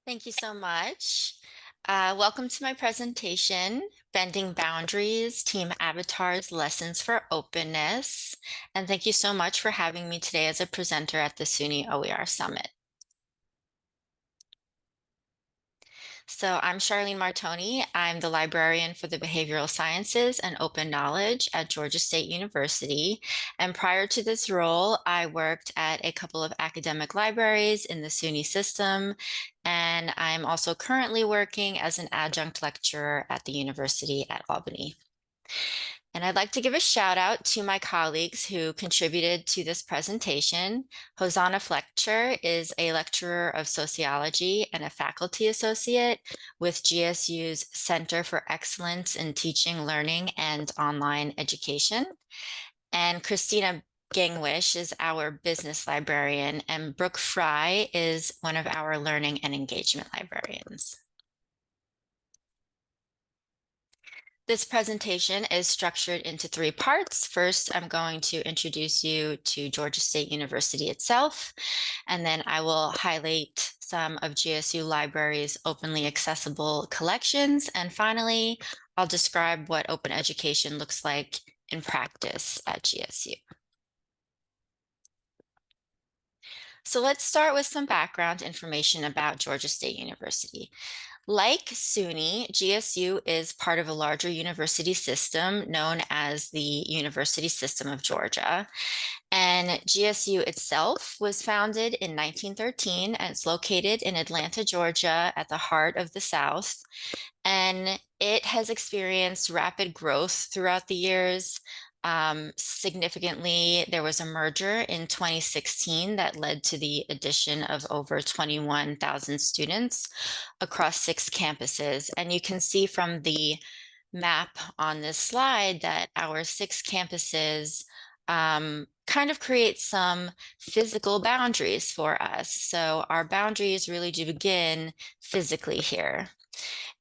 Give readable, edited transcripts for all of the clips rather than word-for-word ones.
Thank you so much. Welcome to my presentation, Bending Boundaries, Team Avatar's Lessons for Openness. And thank you so much for having me today as a presenter at the SUNY OER Summit. So I'm Charlene Martoni. I'm the librarian for the Behavioral Sciences and Open Knowledge at Georgia State University. And prior to this role, I worked at a couple of academic libraries in the SUNY system. And I'm also currently working as an adjunct lecturer at the University at Albany. And I'd like to give a shout out to my colleagues who contributed to this presentation. Hosanna Fletcher is a lecturer of sociology and a faculty associate with GSU's Center for Excellence in Teaching, Learning, and Online Education. And Christina Gangwish is our business librarian, and Brooke Fry is one of our learning and engagement librarians. This presentation is structured into three parts. First, I'm going to introduce you to Georgia State University itself, and then I will highlight some of GSU Library's openly accessible collections. And finally, I'll describe what open education looks like in practice at GSU. So let's start with some background information about Georgia State University. Like SUNY, GSU is part of a larger university system known as the University System of Georgia. And GSU itself was founded in 1913, and it's located in Atlanta, Georgia, at the heart of the South. And it has experienced rapid growth throughout the years. Significantly, there was a merger in 2016 that led to the addition of over 21,000 students across 6 campuses. And you can see from the map on this slide that our 6 campuses kind of create some physical boundaries for us. So our boundaries really do begin physically here.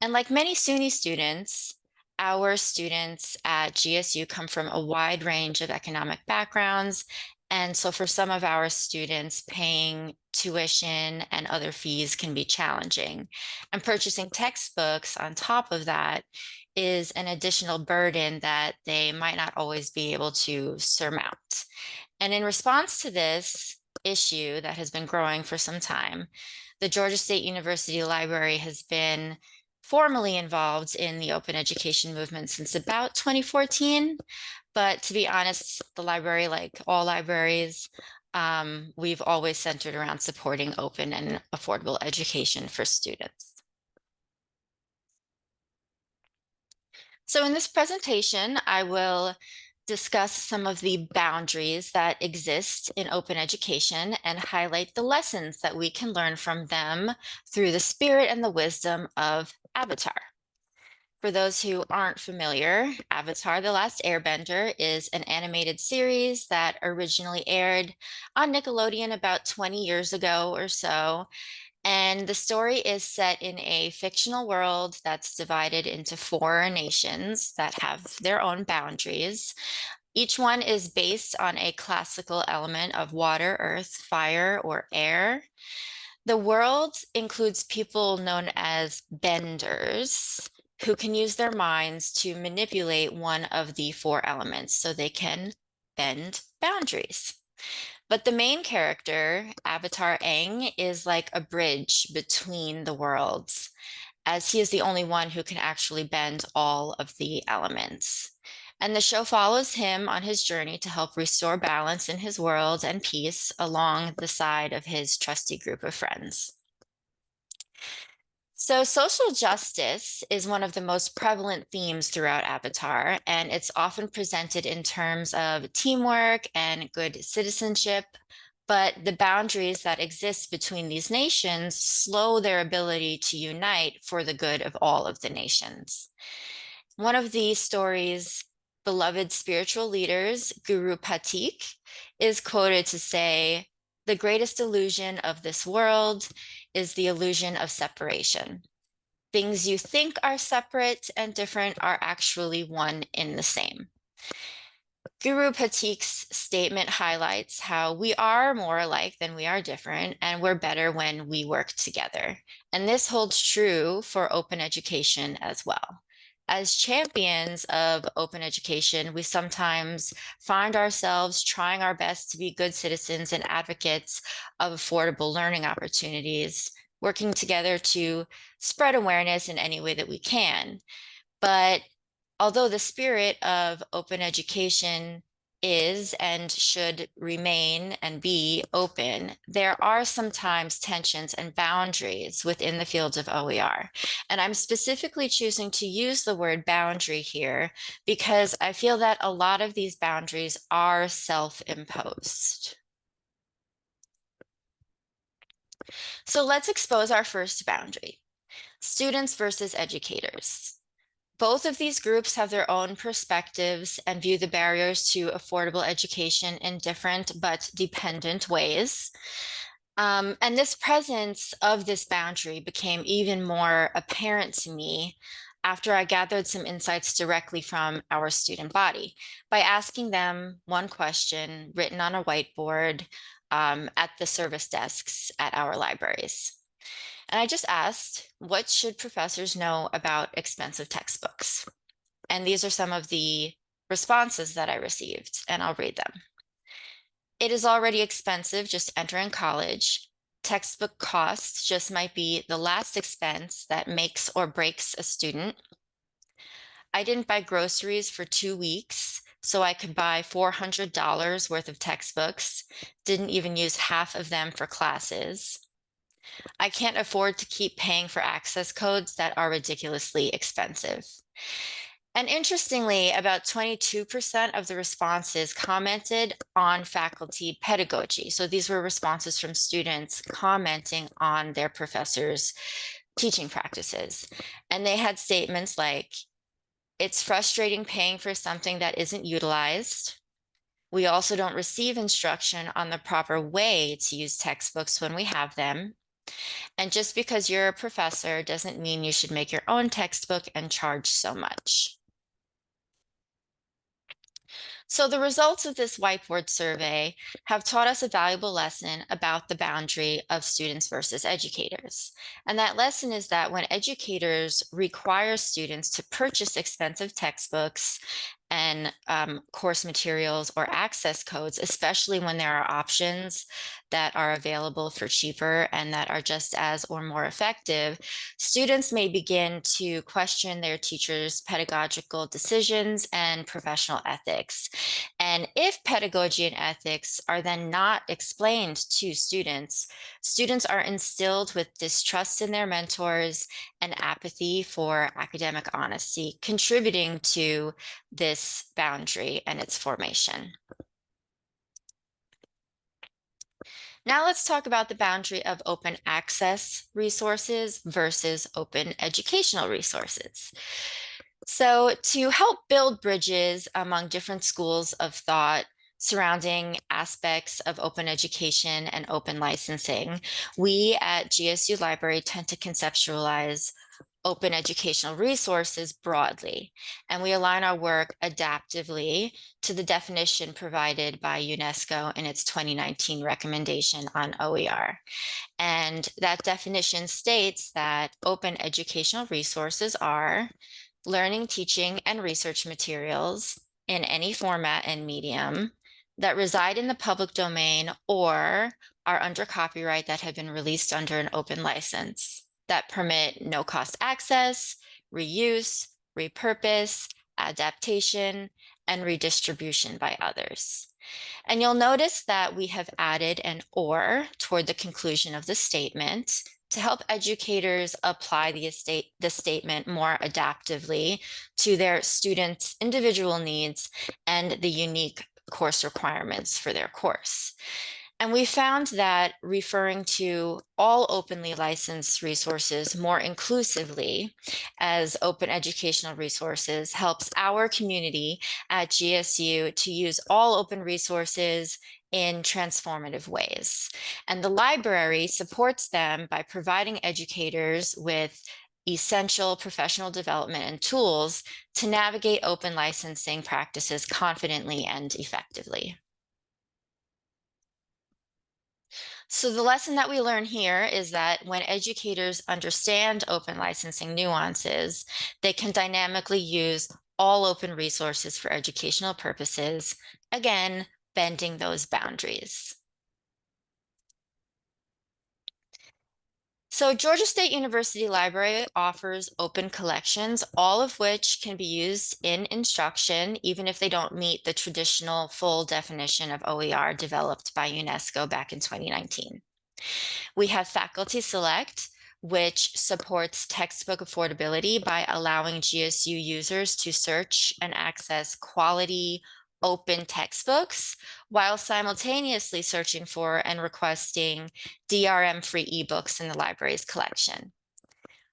And like many SUNY students, our students at GSU come from a wide range of economic backgrounds. And so for some of our students, paying tuition and other fees can be challenging. And purchasing textbooks on top of that is an additional burden that they might not always be able to surmount. And in response to this issue that has been growing for some time, the Georgia State University Library has been formally involved in the open education movement since about 2014. But to be honest, the library, like all libraries, we've always centered around supporting open and affordable education for students. So in this presentation, I will discuss some of the boundaries that exist in open education and highlight the lessons that we can learn from them through the spirit and the wisdom of Avatar. For those who aren't familiar, Avatar: The Last Airbender is an animated series that originally aired on Nickelodeon about 20 years ago or so. And the story is set in a fictional world that's divided into 4 nations that have their own boundaries. Each one is based on a classical element of water, earth, fire, or air. The world includes people known as benders who can use their minds to manipulate one of the 4 elements so they can bend boundaries. But the main character, Avatar Aang, is like a bridge between the worlds, as he is the only one who can actually bend all of the elements. And the show follows him on his journey to help restore balance in his world and peace along the side of his trusty group of friends. So social justice is one of the most prevalent themes throughout Avatar, and it's often presented in terms of teamwork and good citizenship, but the boundaries that exist between these nations slow their ability to unite for the good of all of the nations. One of the story's beloved spiritual leaders, Guru Patik, is quoted to say, "The greatest illusion of this world is the illusion of separation. Things you think are separate and different are actually one in the same." Guru Patik's statement highlights how we are more alike than we are different, and we're better when we work together. And this holds true for open education as well. As champions of open education, we sometimes find ourselves trying our best to be good citizens and advocates of affordable learning opportunities, working together to spread awareness in any way that we can. But although the spirit of open education is and should remain and be open, there are sometimes tensions and boundaries within the fields of OER. And I'm specifically choosing to use the word boundary here because I feel that a lot of these boundaries are self-imposed. So let's expose our first boundary: students versus educators. Both of these groups have their own perspectives and view the barriers to affordable education in different but dependent ways. And this presence of this boundary became even more apparent to me after I gathered some insights directly from our student body by asking them one question written on a whiteboard at the service desks at our libraries. And I just asked, what should professors know about expensive textbooks? And these are some of the responses that I received, and I'll read them. It is already expensive just entering college. Textbook costs just might be the last expense that makes or breaks a student. I didn't buy groceries for 2 weeks, so I could buy $400 worth of textbooks. Didn't even use half of them for classes. I can't afford to keep paying for access codes that are ridiculously expensive. And interestingly, about 22% of the responses commented on faculty pedagogy. So these were responses from students commenting on their professors' teaching practices. And they had statements like, it's frustrating paying for something that isn't utilized. We also don't receive instruction on the proper way to use textbooks when we have them. And just because you're a professor doesn't mean you should make your own textbook and charge so much. So the results of this whiteboard survey have taught us a valuable lesson about the boundary of students versus educators. And that lesson is that when educators require students to purchase expensive textbooks and course materials or access codes, especially when there are options that are available for cheaper and that are just as or more effective, students may begin to question their teachers' pedagogical decisions and professional ethics. And if pedagogy and ethics are then not explained to students, students are instilled with distrust in their mentors and apathy for academic honesty, contributing to this boundary and its formation. Now let's talk about the boundary of open access resources versus open educational resources. So to help build bridges among different schools of thought surrounding aspects of open education and open licensing, we at GSU Library tend to conceptualize open educational resources broadly, and we align our work adaptively to the definition provided by UNESCO in its 2019 recommendation on OER. And that definition states that open educational resources are learning, teaching, and research materials in any format and medium that reside in the public domain or are under copyright that have been released under an open license that permit no-cost access, reuse, repurpose, adaptation, and redistribution by others. And you'll notice that we have added an or toward the conclusion of the statement to help educators apply the statement more adaptively to their students' individual needs and the unique course requirements for their course. And we found that referring to all openly licensed resources more inclusively as open educational resources helps our community at GSU to use all open resources in transformative ways. And the library supports them by providing educators with essential professional development and tools to navigate open licensing practices confidently and effectively. So the lesson that we learn here is that when educators understand open licensing nuances, they can dynamically use all open resources for educational purposes, again, bending those boundaries. So Georgia State University Library offers open collections, all of which can be used in instruction, even if they don't meet the traditional full definition of OER developed by UNESCO back in 2019. We have Faculty Select, which supports textbook affordability by allowing GSU users to search and access quality open textbooks while simultaneously searching for and requesting DRM-free ebooks in the library's collection.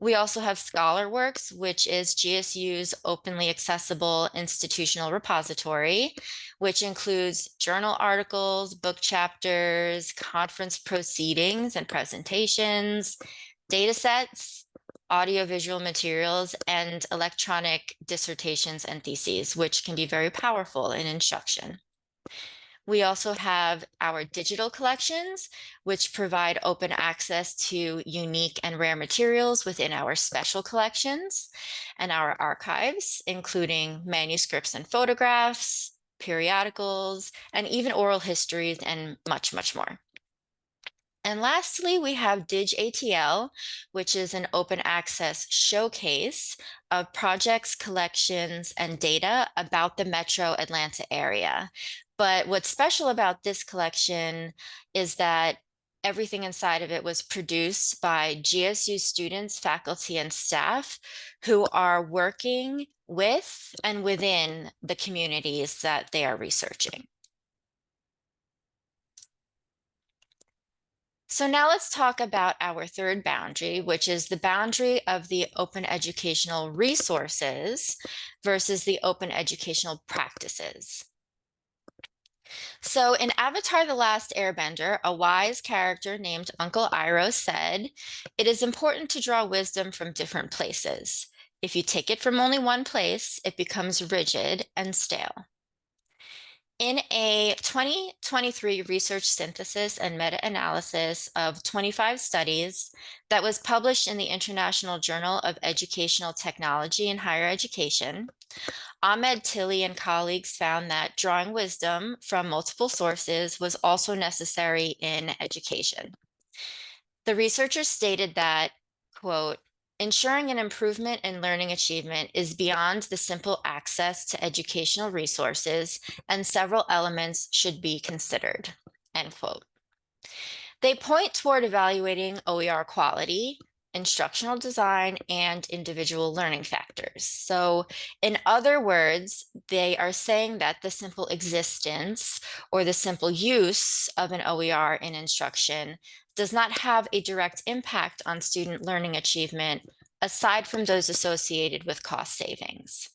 We also have ScholarWorks, which is GSU's openly accessible institutional repository, which includes journal articles, book chapters, conference proceedings and presentations, data sets, audiovisual materials, and electronic dissertations and theses, which can be very powerful in instruction. We also have our digital collections, which provide open access to unique and rare materials within our special collections, and our archives, including manuscripts and photographs, periodicals, and even oral histories, and much, much more. And lastly, we have DigATL, which is an open access showcase of projects, collections, and data about the Metro Atlanta area. But what's special about this collection is that everything inside of it was produced by GSU students, faculty, and staff who are working with and within the communities that they are researching. So now let's talk about our third boundary, which is the boundary of the open educational resources versus the open educational practices. So in Avatar: The Last Airbender, a wise character named Uncle Iroh said, "It is important to draw wisdom from different places. If you take it from only one place, it becomes rigid and stale." In a 2023 research synthesis and meta-analysis of 25 studies that was published in the International Journal of Educational Technology and Higher Education, Ahmed Tilley and colleagues found that drawing wisdom from multiple sources was also necessary in education. The researchers stated that, quote, "Ensuring an improvement in learning achievement is beyond the simple access to educational resources, and several elements should be considered," end quote. They point toward evaluating OER quality, instructional design, and individual learning factors. So in other words, they are saying that the simple existence or the simple use of an OER in instruction does not have a direct impact on student learning achievement, aside from those associated with cost savings.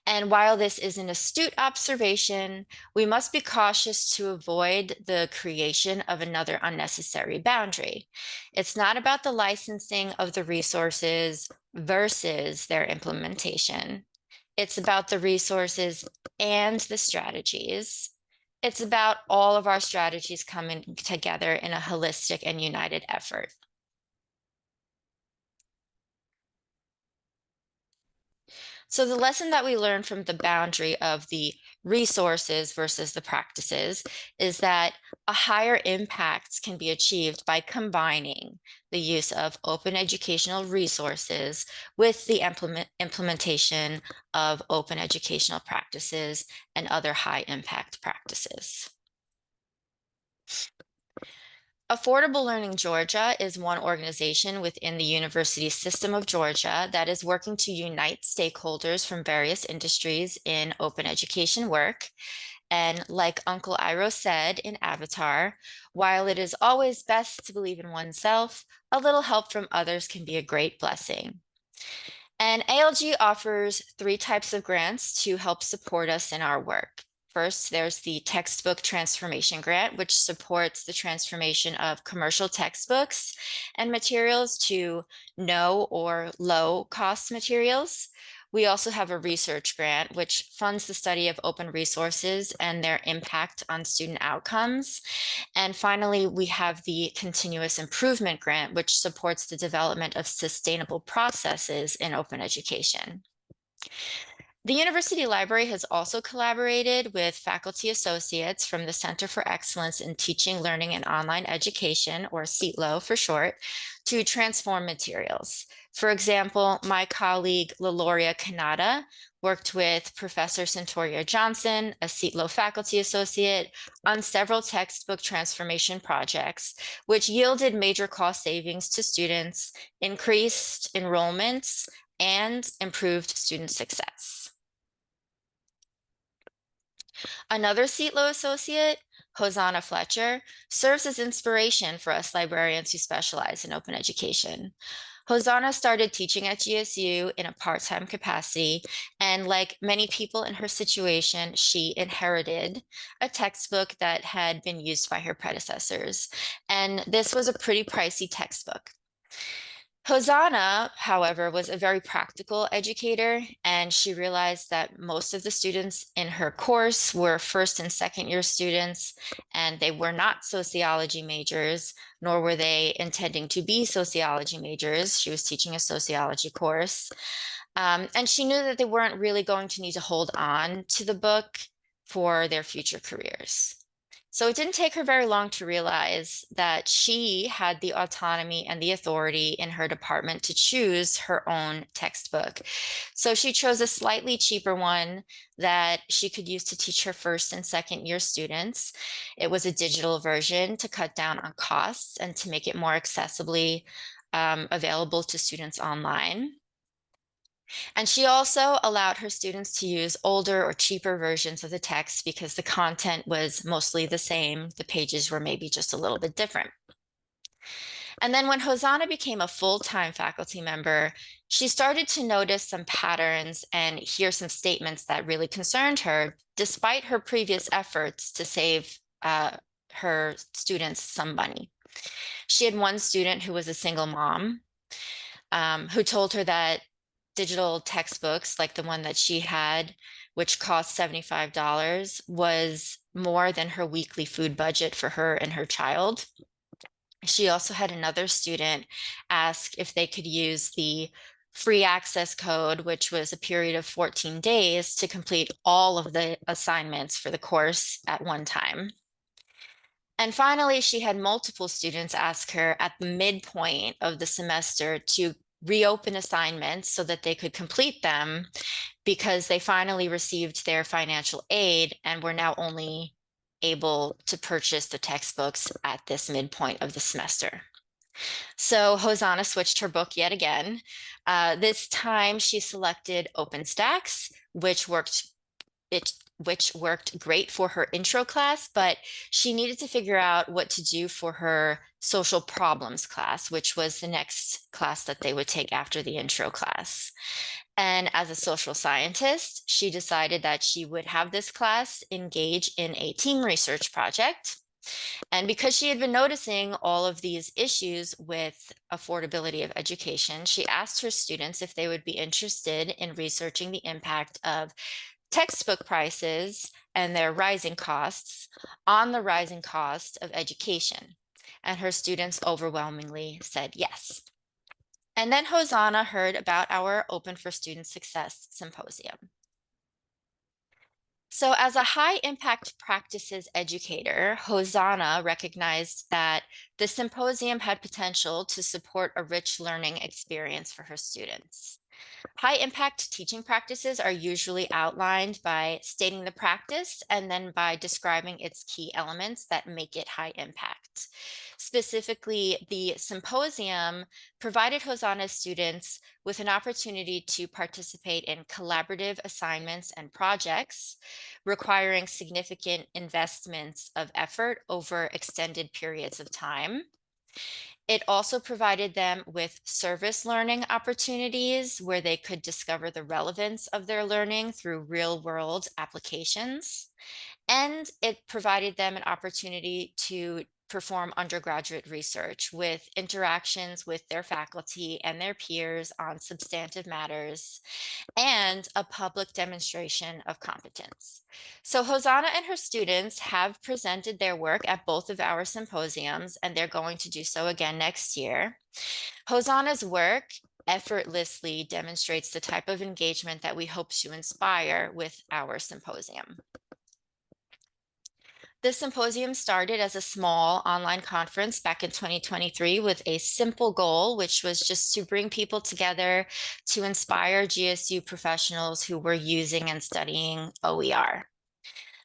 And while this is an astute observation, we must be cautious to avoid the creation of another unnecessary boundary. It's not about the licensing of the resources versus their implementation. It's about the resources and the strategies. It's about all of our strategies coming together in a holistic and united effort. So the lesson that we learned from the boundary of the resources versus the practices is that a higher impact can be achieved by combining the use of open educational resources with the implementation of open educational practices and other high impact practices. Affordable Learning Georgia is one organization within the University System of Georgia that is working to unite stakeholders from various industries in open education work. And like Uncle Iroh said in Avatar, while it is always best to believe in oneself, a little help from others can be a great blessing. And ALG offers 3 types of grants to help support us in our work. First, there's the Textbook Transformation Grant, which supports the transformation of commercial textbooks and materials to no or low cost materials. We also have a research grant, which funds the study of open resources and their impact on student outcomes. And finally, we have the Continuous Improvement Grant, which supports the development of sustainable processes in open education. The University Library has also collaborated with faculty associates from the Center for Excellence in Teaching, Learning, and Online Education, or CETLO for short, to transform materials. For example, my colleague Laloria Kanata worked with Professor Centoria Johnson, a CETLO faculty associate, on several textbook transformation projects, which yielded major cost savings to students, increased enrollments, and improved student success. Another CETLO associate, Hosanna Fletcher, serves as inspiration for us librarians who specialize in open education. Hosanna started teaching at GSU in a part-time capacity, and like many people in her situation, she inherited a textbook that had been used by her predecessors. And this was a pretty pricey textbook. Hosanna, however, was a very practical educator, and she realized that most of the students in her course were first and second year students, and they were not sociology majors, nor were they intending to be sociology majors. She was teaching a sociology course. And she knew that they weren't really going to need to hold on to the book for their future careers. So it didn't take her very long to realize that she had the autonomy and the authority in her department to choose her own textbook. So she chose a slightly cheaper one that she could use to teach her first and second year students. It was a digital version to cut down on costs and to make it more accessibly available to students online. And she also allowed her students to use older or cheaper versions of the text because the content was mostly the same. The pages were maybe just a little bit different. And then when Hosanna became a full-time faculty member, she started to notice some patterns and hear some statements that really concerned her, despite her previous efforts to save her students some money. She had one student who was a single mom who told her that digital textbooks like the one that she had, which cost $75, was more than her weekly food budget for her and her child. She also had another student ask if they could use the free access code, which was a period of 14 days to complete all of the assignments for the course at one time. And finally, she had multiple students ask her at the midpoint of the semester to reopen assignments so that they could complete them because they finally received their financial aid and were now only able to purchase the textbooks at this midpoint of the semester. So Hosanna switched her book yet again. This time she selected OpenStax, which worked great for her intro class, but she needed to figure out what to do for her social problems class, which was the next class that they would take after the intro class. And as a social scientist, she decided that she would have this class engage in a team research project. And because she had been noticing all of these issues with affordability of education, she asked her students if they would be interested in researching the impact of textbook prices and their rising costs on the rising cost of education. And her students overwhelmingly said yes. And then Hosanna heard about our Open for Student Success Symposium. So as a high impact practices educator, Hosanna recognized that the symposium had potential to support a rich learning experience for her students. High impact teaching practices are usually outlined by stating the practice and then by describing its key elements that make it high impact. Specifically, the symposium provided Hosanna's students with an opportunity to participate in collaborative assignments and projects requiring significant investments of effort over extended periods of time. It also provided them with service learning opportunities where they could discover the relevance of their learning through real-world applications. And it provided them an opportunity to perform undergraduate research with interactions with their faculty and their peers on substantive matters and a public demonstration of competence. So Hosanna and her students have presented their work at both of our symposiums, and they're going to do so again next year. Hosanna's work effortlessly demonstrates the type of engagement that we hope to inspire with our symposium. The symposium started as a small online conference back in 2023 with a simple goal, which was just to bring people together to inspire GSU professionals who were using and studying OER.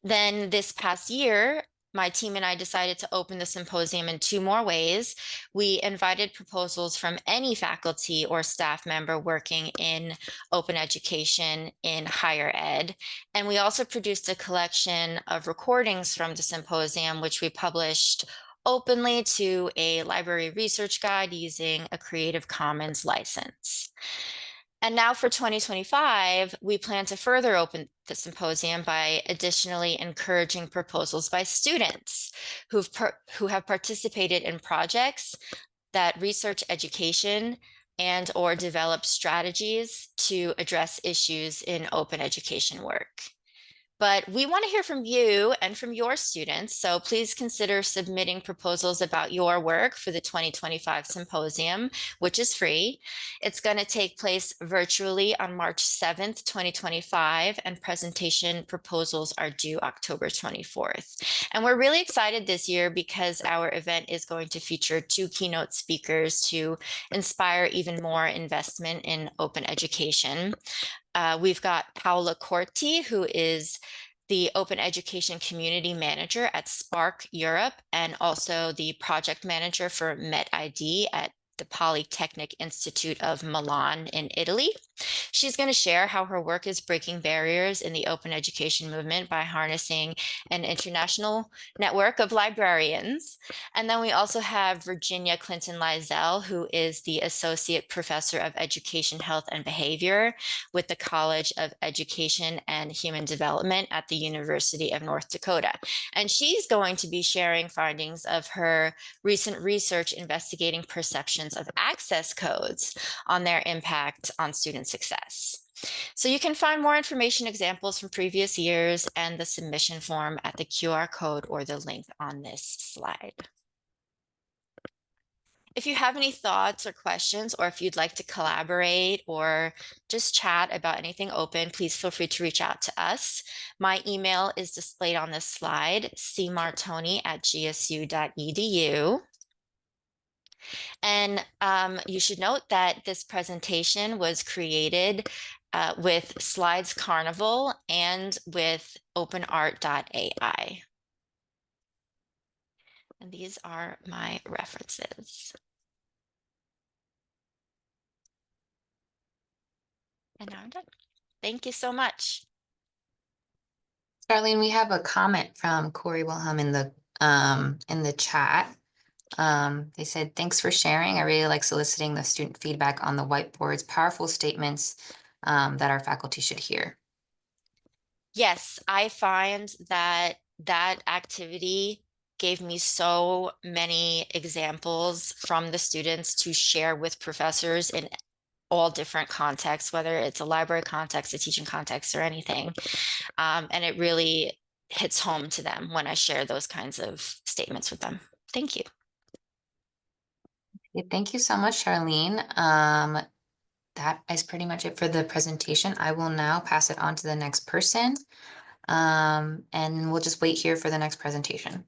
Then this past year, my team and I decided to open the symposium in two more ways. We invited proposals from any faculty or staff member working in open education in higher ed. And we also produced a collection of recordings from the symposium, which we published openly to a library research guide using a Creative Commons license. And now for 2025, we plan to further open the symposium by additionally encouraging proposals by students who have participated in projects that research education and or develop strategies to address issues in open education work. But we want to hear from you and from your students, so please consider submitting proposals about your work for the 2025 symposium, which is free. It's going to take place virtually on March 7th, 2025, and presentation proposals are due October 24th. And we're really excited this year because our event is going to feature two keynote speakers to inspire even more investment in open education. We've got Paola Corti, who is the Open Education Community Manager at Spark Europe and also the project manager for MetID at the Polytechnic Institute of Milan in Italy. She's going to share how her work is breaking barriers in the open education movement by harnessing an international network of librarians. And then we also have Virginia Clinton Lizell, who is the Associate Professor of Education, Health, and Behavior with the College of Education and Human Development at the University of North Dakota. And she's going to be sharing findings of her recent research investigating perceptions of access codes on their impact on student success. So you can find more information, examples from previous years, and the submission form at the QR code or the link on this slide. If you have any thoughts or questions, or if you'd like to collaborate or just chat about anything open, please feel free to reach out to us. My email is displayed on this slide, cmartoni@gsu.edu. And you should note that this presentation was created with Slides Carnival and with openart.ai. And these are my references. And now I'm done. Thank you so much. Charlene, we have a comment from Corey Wilhelm in the chat. They said, thanks for sharing. I really like soliciting the student feedback on the whiteboards, powerful statements that our faculty should hear. Yes, I find that that activity gave me so many examples from the students to share with professors in all different contexts, whether it's a library context, a teaching context, or anything. And it really hits home to them when I share those kinds of statements with them. Thank you. Thank you so much, Charlene. That is pretty much it for the presentation. I will now pass it on to the next person. And we'll just wait here for the next presentation.